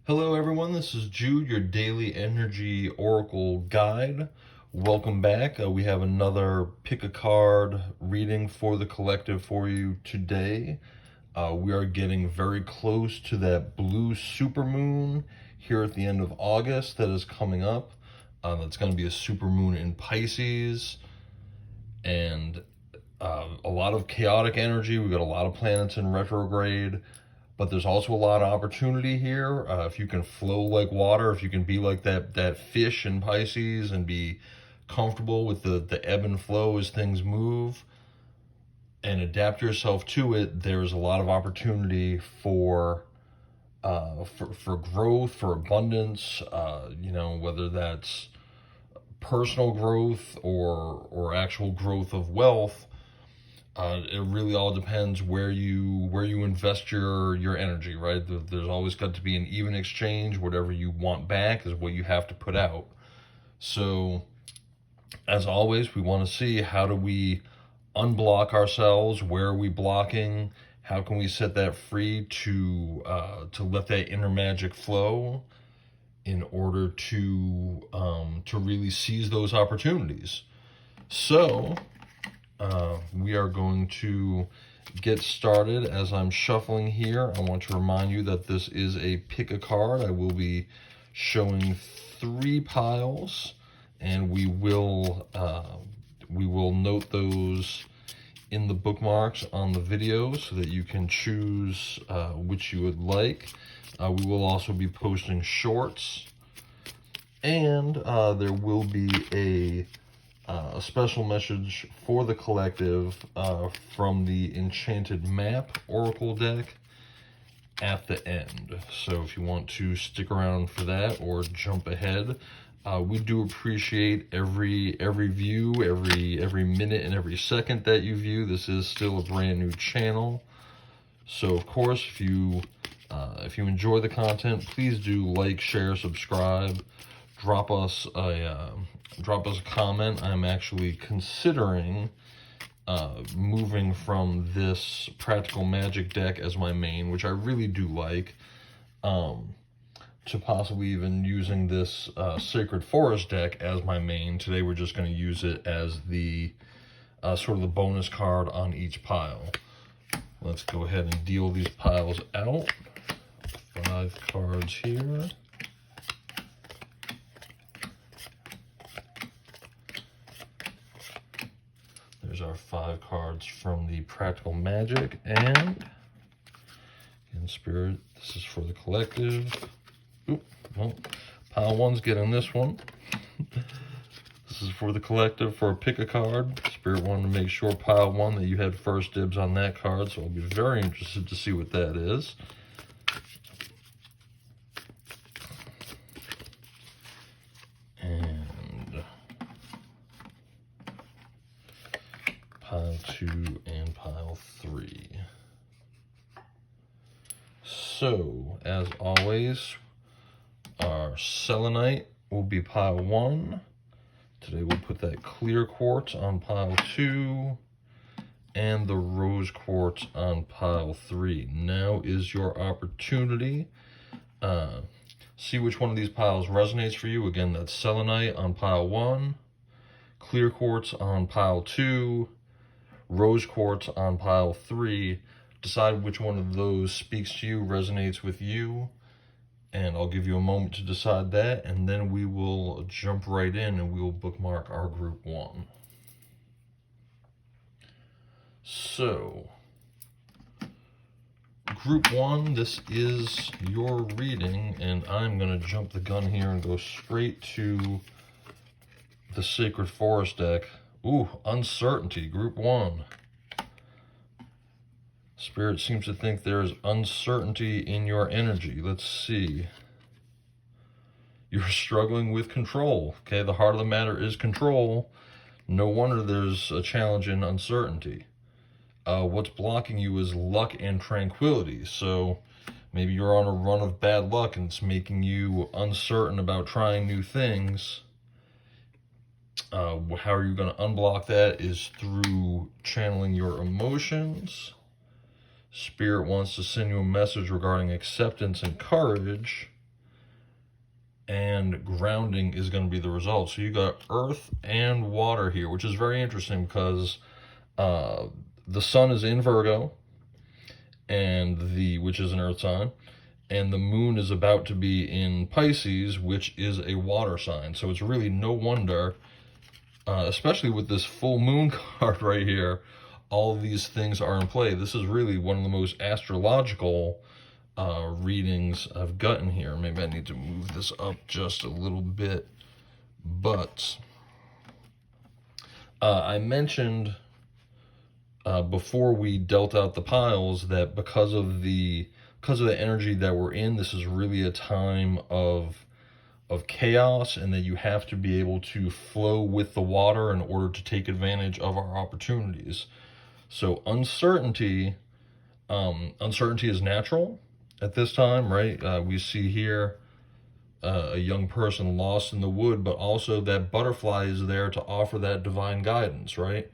Hello everyone, this is Jude, your daily energy oracle guide. Welcome back. We have another pick a card reading for the collective for you today. We are getting very close to that blue supermoon here at the end of August that is coming up. That's going to be a supermoon in Pisces, and a lot of chaotic energy. We've got a lot of planets in retrograde. But there's also a lot of opportunity here. If you can flow like water, if you can be like that fish in Pisces and be comfortable with the ebb and flow as things move and adapt yourself to it, there's a lot of opportunity for growth, for abundance. Whether that's personal growth or actual growth of wealth. It really all depends where you invest your energy, right? There's always got to be an even exchange. Whatever you want back is what you have to put out. So, as always, we want to see, how do we unblock ourselves? Where are we blocking? How can we set that free to let that inner magic flow in order to really seize those opportunities? So, we are going to get started. As I'm shuffling here, I want to remind you that this is a pick a card. I will be showing 3 piles, and we will note those in the bookmarks on the video so that you can choose which you would like. We will also be posting shorts, and there will be a special message for the collective from the Enchanted Map Oracle deck at the end. So if you want to stick around for that or jump ahead, we do appreciate every view, every minute and every second that you view. This is still a brand new channel, so of course if you enjoy the content, please do like, share, subscribe. Drop us a comment. I'm actually considering moving from this Practical Magic deck as my main, which I really do like, to possibly even using this Sacred Forest deck as my main. Today we're just going to use it as the sort of the bonus card on each pile. Let's go ahead and deal these piles out. 5 cards here. There's our 5 cards from the Practical Magic, and in Spirit, this is for the collective. Oop, well, pile 1's getting this one. This is for the collective for a pick a card. Spirit wanted to make sure, pile 1, that you had first dibs on that card, so I'll be very interested to see what that is. Pile 2 and pile 3. So, as always, our selenite will be pile 1. Today we'll put that clear quartz on pile 2 and the rose quartz on pile 3. Now is your opportunity. See which one of these piles resonates for you. Again, that's selenite on pile 1, clear quartz on pile 2, rose quartz on pile 3. Decide which one of those speaks to you, resonates with you, and I'll give you a moment to decide that, and then we will jump right in and we will bookmark our group 1. So, group 1, this is your reading, and I'm going to jump the gun here and go straight to the Sacred Forest deck. Ooh, uncertainty, group 1. Spirit seems to think there is uncertainty in your energy. Let's see. You're struggling with control. Okay, the heart of the matter is control. No wonder there's a challenge in uncertainty. What's blocking you is luck and tranquility. So maybe you're on a run of bad luck and it's making you uncertain about trying new things. How are you going to unblock that is through channeling your emotions. Spirit wants to send you a message regarding acceptance and courage. and grounding is going to be the result. So you got earth and water here, which is very interesting because the sun is in Virgo, and which is an earth sign, and the moon is about to be in Pisces, which is a water sign. So it's really no wonder, especially with this full moon card right here, all of these things are in play. This is really one of the most astrological readings I've gotten here. Maybe I need to move this up just a little bit, but I mentioned before we dealt out the piles that because of the energy that we're in, this is really a time of chaos, and that you have to be able to flow with the water in order to take advantage of our opportunities. So uncertainty is natural at this time, right? We see here a young person lost in the wood, but also that butterfly is there to offer that divine guidance, right?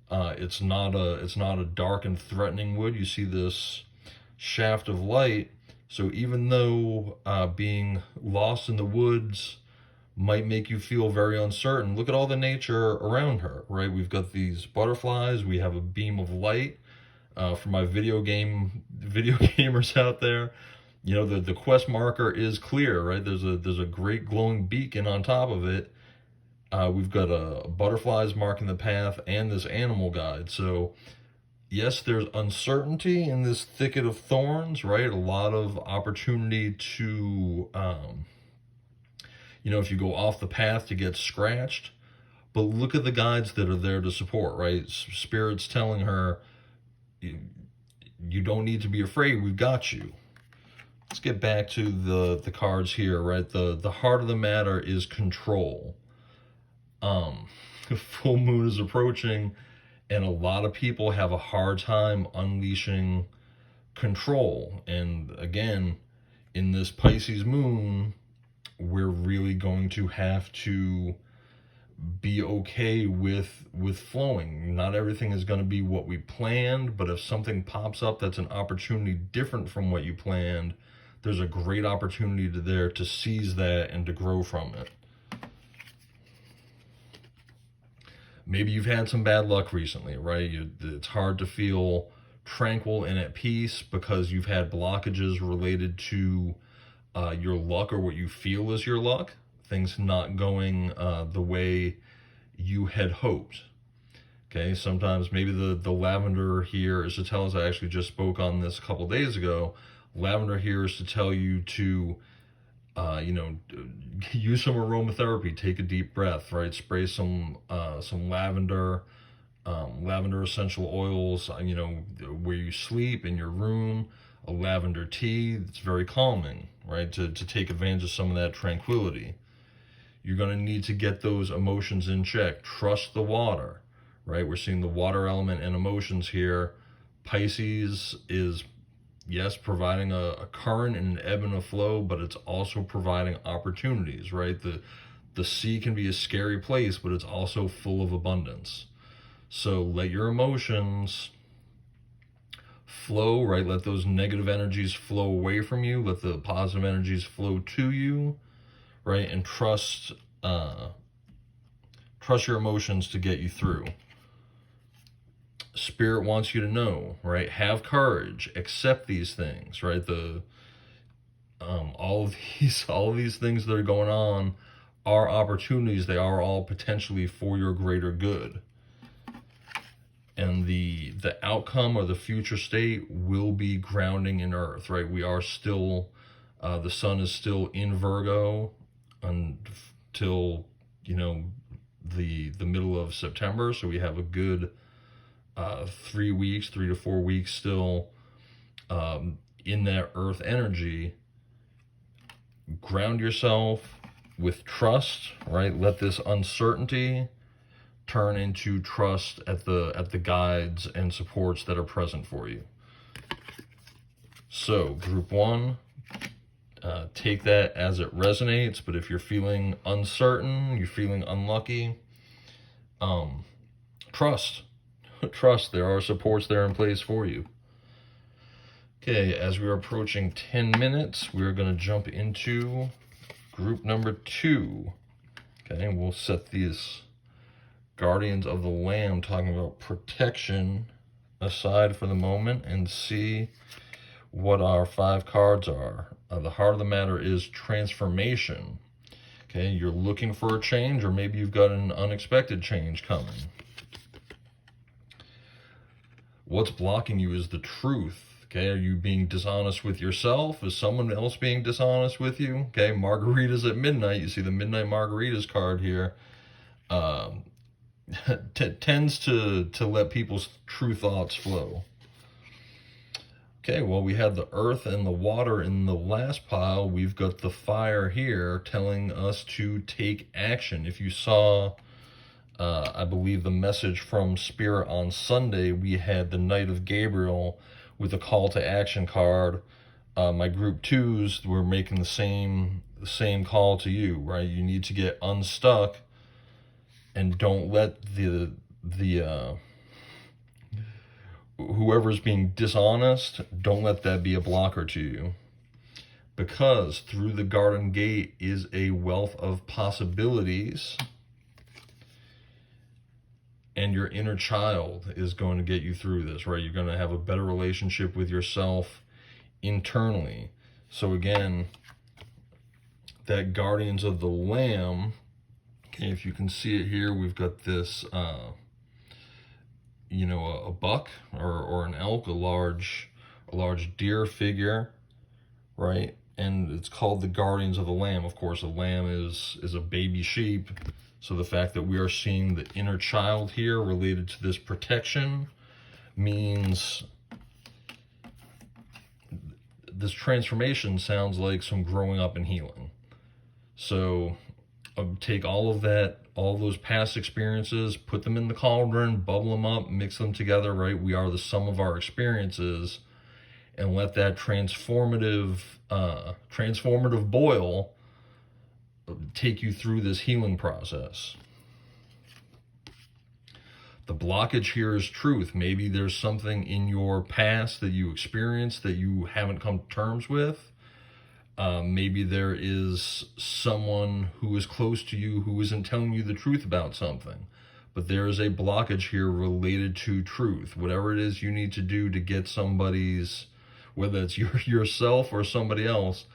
It's not a dark and threatening wood. You see this shaft of light. So even though being lost in the woods might make you feel very uncertain, look at all the nature around her, right? We've got these butterflies. We have a beam of light. For my video gamers out there, you know, the quest marker is clear, right? There's a great glowing beacon on top of it. We've got butterflies marking the path and this animal guide. So yes, there's uncertainty in this thicket of thorns, right? A lot of opportunity to, you know, if you go off the path, to get scratched. But look at the guides that are there to support, right? Spirit's telling her, you don't need to be afraid. We've got you. Let's get back to the cards here, right? The heart of the matter is control. Full moon is approaching, and a lot of people have a hard time unleashing control. And again, in this Pisces moon, we're really going to have to be okay with flowing. Not everything is going to be what we planned, but if something pops up that's an opportunity different from what you planned, there's a great opportunity there to seize that and to grow from it. Maybe you've had some bad luck recently, right? It's hard to feel tranquil and at peace because you've had blockages related to your luck, or what you feel is your luck. Things not going the way you had hoped. Okay, sometimes maybe the lavender here is to tell us, I actually just spoke on this a couple days ago, lavender here is to tell you to, you know, use some aromatherapy, take a deep breath, right? Spray some lavender, lavender essential oils, you know, where you sleep, in your room, a lavender tea. It's very calming, right? To take advantage of some of that tranquility. You're going to need to get those emotions in check. Trust the water, right? We're seeing the water element and emotions here. Pisces is, yes, providing a current and an ebb and a flow, but it's also providing opportunities, right? The sea can be a scary place, but it's also full of abundance. So let your emotions flow, right? Let those negative energies flow away from you. Let the positive energies flow to you, right? And trust your emotions to get you through. Spirit wants you to know, right? Have courage, accept these things, right? All of these things that are going on are opportunities. They are all potentially for your greater good. And the outcome or the future state will be grounding in earth, right? We are still, the sun is still in Virgo until, you know, the middle of September. So we have a good 3 to 4 weeks still in that earth energy. Ground yourself with trust, right? Let this uncertainty turn into trust at the guides and supports that are present for you. So group one, take that as it resonates. But if you're feeling uncertain, you're feeling unlucky, trust. There are supports there in place for you. Okay, as we're approaching 10 minutes, we're going to jump into Group number 2. Okay, we'll set these Guardians of the Lamb, talking about protection, aside for the moment and see what our 5 cards are. The heart of the matter is transformation. Okay, you're looking for a change, or maybe you've got an unexpected change coming. What's blocking you is the truth. Okay, are you being dishonest with yourself? Is someone else being dishonest with you? Okay, margaritas at midnight. You see the midnight margaritas card here. Tends to let people's true thoughts flow. Okay, well, we had the earth and the water in the last pile. We've got the fire here telling us to take action. If you saw, I believe, the message from Spirit on Sunday, we had the Knight of Gabriel with a call to action card. My group 2s were making the same call to you, right? You need to get unstuck, and don't let the whoever's being dishonest, don't let that be a blocker to you. Because through the garden gate is a wealth of possibilities, and your inner child is going to get you through this, right? You're going to have a better relationship with yourself internally. So again, that Guardians of the Lamb, okay, if you can see it here, we've got this, a buck or an elk, a large deer figure, right? And it's called the Guardians of the Lamb. Of course, a lamb is a baby sheep. So the fact that we are seeing the inner child here related to this protection means this transformation sounds like some growing up and healing. So take all of that, all those past experiences, put them in the cauldron, bubble them up, mix them together, right? We are the sum of our experiences, and let that transformative boil take you through this healing process. The blockage here is truth. Maybe there's something in your past that you experienced that you haven't come to terms with. Maybe there is someone who is close to you who isn't telling you the truth about something. But there is a blockage here related to truth. Whatever it is you need to do to get somebody's, whether it's yourself or somebody else,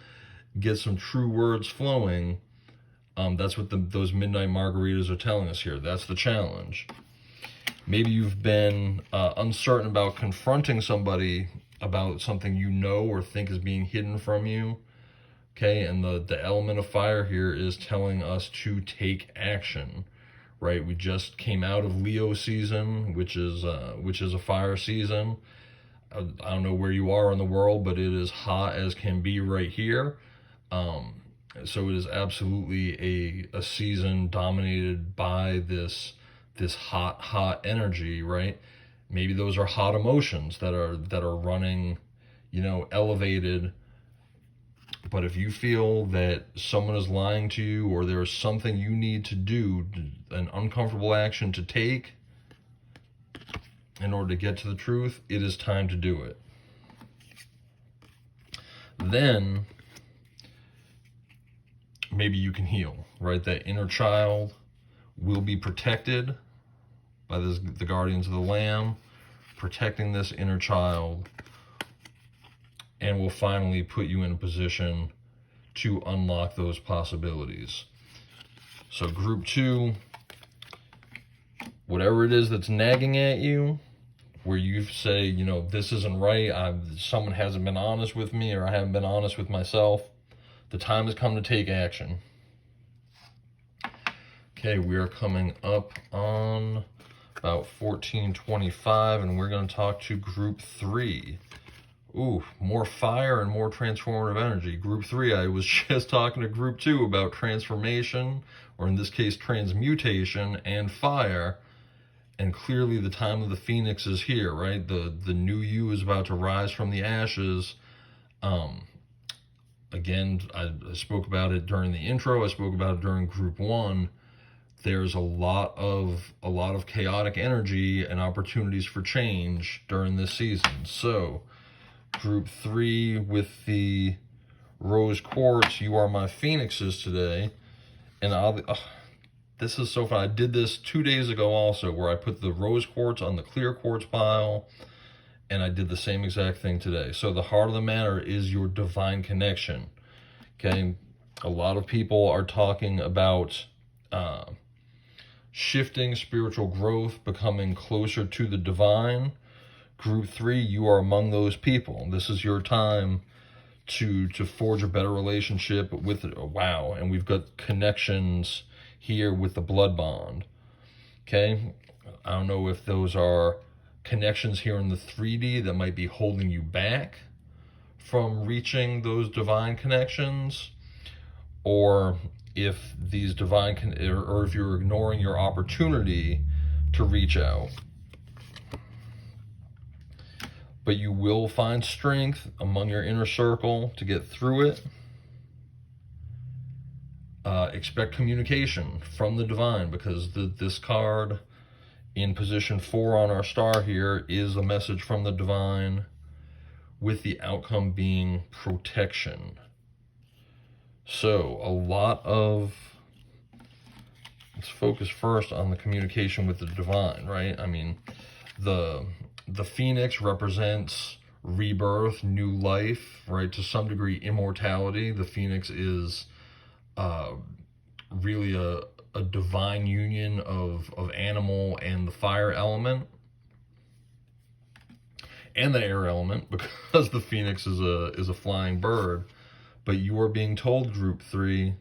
get some true words flowing. That's what those midnight margaritas are telling us here. That's the challenge. Maybe you've been uncertain about confronting somebody about something you know or think is being hidden from you. Okay, and the element of fire here is telling us to take action, right? We just came out of Leo season, which is a fire season. I don't know where you are in the world, but it is hot as can be right here. So it is absolutely a season dominated by this hot energy, right? Maybe those are hot emotions that are running, elevated. But if you feel that someone is lying to you, or there's something you need to do, an uncomfortable action to take in order to get to the truth, it is time to do it. Then maybe you can heal, right? That inner child will be protected by the Guardians of the Lamb, protecting this inner child, and will finally put you in a position to unlock those possibilities. So group 2, whatever it is that's nagging at you, where you say, this isn't right, someone hasn't been honest with me, or I haven't been honest with myself, the time has come to take action. Okay, we are coming up on about 14:25, and we're going to talk to group 3. Ooh, more fire and more transformative energy. Group 3, I was just talking to group 2 about transformation, or in this case, transmutation and fire. And clearly the time of the phoenix is here, right? The new you is about to rise from the ashes. Again, I spoke about it during the intro. I spoke about it during group 1. There's a lot of chaotic energy and opportunities for change during this season. So group 3 with the rose quartz, you are my phoenixes today. And this is so fun. I did this 2 days ago also, where I put the rose quartz on the clear quartz pile, and I did the same exact thing today. So the heart of the matter is your divine connection. Okay, a lot of people are talking about shifting spiritual growth, becoming closer to the divine. Group 3, you are among those people. This is your time to forge a better relationship with it. Wow, and we've got connections here with the blood bond. Okay, I don't know if those are connections here in the 3D that might be holding you back from reaching those divine connections, or if these or if you're ignoring your opportunity to reach out. But you will find strength among your inner circle to get through it. Expect communication from the divine, because this card in position 4 on our star here is a message from the divine, with the outcome being protection. So let's focus first on the communication with the divine, right? I mean, the phoenix represents rebirth, new life, right? To some degree, immortality. The phoenix is really a divine union of animal and the fire element and the air element, because the phoenix is a flying bird. But you are being told, group 3,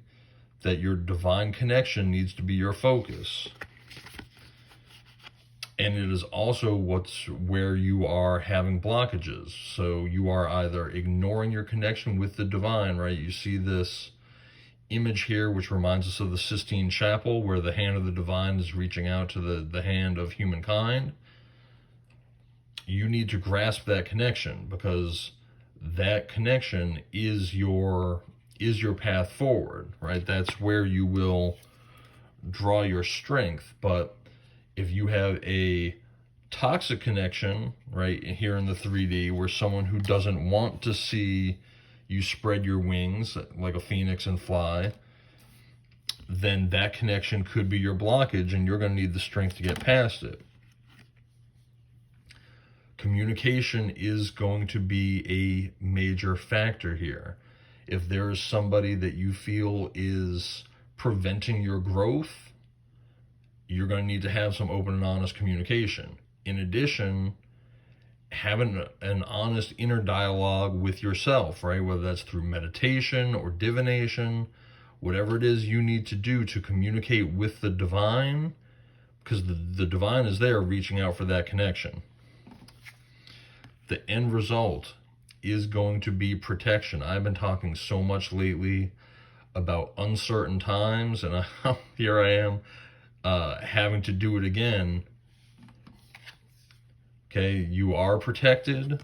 that your divine connection needs to be your focus. And it is also where you are having blockages. So you are either ignoring your connection with the divine, right? You see this image here, which reminds us of the Sistine Chapel, where the hand of the divine is reaching out to the hand of humankind. You need to grasp that connection, because that connection is your path forward, right? That's where you will draw your strength. But if you have a toxic connection, right, here in the 3D, where someone who doesn't want to see you spread your wings like a phoenix and fly, then that connection could be your blockage, and you're going to need the strength to get past it. Communication is going to be a major factor here. If there is somebody that you feel is preventing your growth, you're going to need to have some open and honest communication. In addition, having an honest inner dialogue with yourself, right? Whether that's through meditation or divination, whatever it is you need to do to communicate with the divine, because the divine is there reaching out for that connection. The end result is going to be protection. I've been talking so much lately about uncertain times, and here I am having to do it again. Okay, you are protected.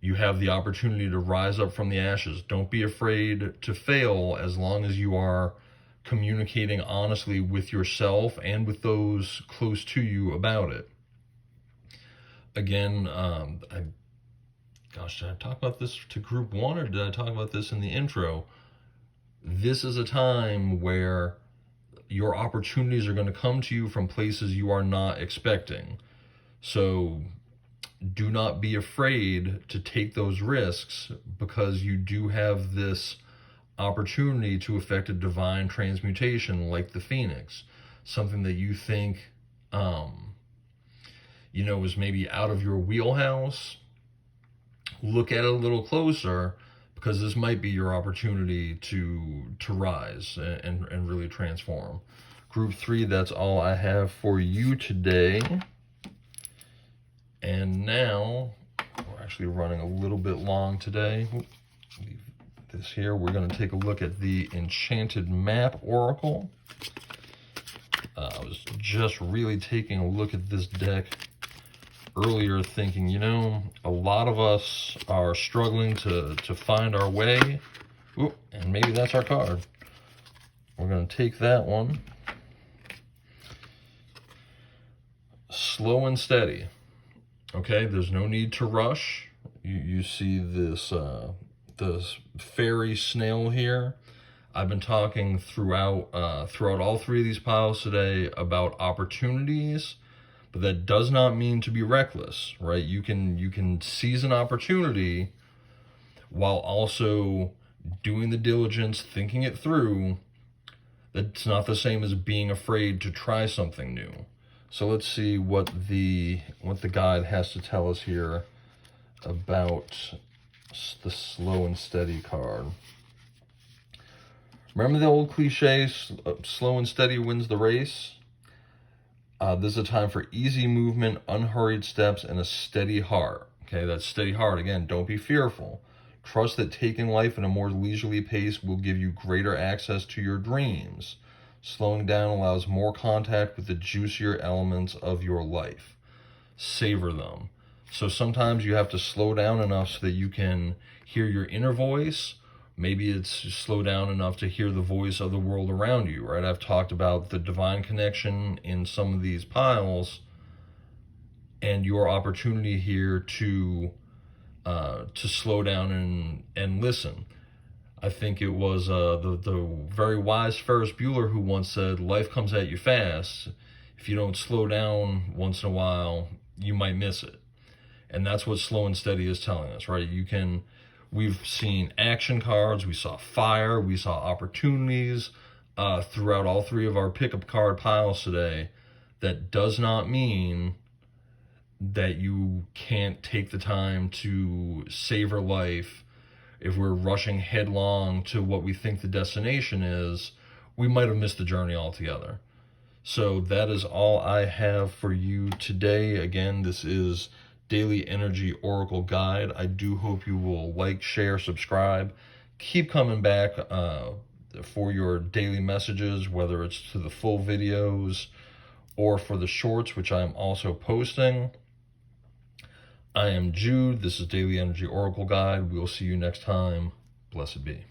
You have the opportunity to rise up from the ashes. Don't be afraid to fail, as long as you are communicating honestly with yourself and with those close to you about it. Again, did I talk about this to group 1, or did I talk about this in the intro? This is a time where your opportunities are going to come to you from places you are not expecting. So do not be afraid to take those risks, because you do have this opportunity to effect a divine transmutation like the phoenix. Something that you think is maybe out of your wheelhouse. Look at it a little closer, because this might be your opportunity to rise and really transform. Group 3, that's all I have for you today. And now, we're actually running a little bit long today. Leave this here. We're going to take a look at the Enchanted Map Oracle. I was just really taking a look at this deck earlier, thinking, a lot of us are struggling to find our way. Ooh, and maybe that's our card. We're going to take that one. Slow and steady. Okay, there's no need to rush. You see this the fairy snail here. I've been talking throughout all three of these piles today about opportunities, but that does not mean to be reckless, right? You can seize an opportunity while also doing the diligence, thinking it through. That's not the same as being afraid to try something new. So let's see what the guide has to tell us here about the slow and steady card. Remember the old cliche, slow and steady wins the race? This is a time for easy movement, unhurried steps, and a steady heart. Okay, that steady heart, again, don't be fearful. Trust that taking life at a more leisurely pace will give you greater access to your dreams. Slowing down allows more contact with the juicier elements of your life. Savor them. So sometimes you have to slow down enough so that you can hear your inner voice. Maybe it's just slow down enough to hear the voice of the world around you, right? I've talked about the divine connection in some of these piles and your opportunity here to slow down and listen. I think it was the very wise Ferris Bueller who once said, life comes at you fast. If you don't slow down once in a while, you might miss it. And that's what slow and steady is telling us, right? We've seen action cards, we saw fire, we saw opportunities throughout all three of our pickup card piles today. That does not mean that you can't take the time to savor life. If we're rushing headlong to what we think the destination is, we might have missed the journey altogether. So that is all I have for you today. Again, this is Daily Energy Oracle Guide. I do hope you will like, share, subscribe. Keep coming back for your daily messages, whether it's to the full videos or for the shorts, which I am also posting. I am Jude. This is Daily Energy Oracle Guide. We'll see you next time. Blessed be.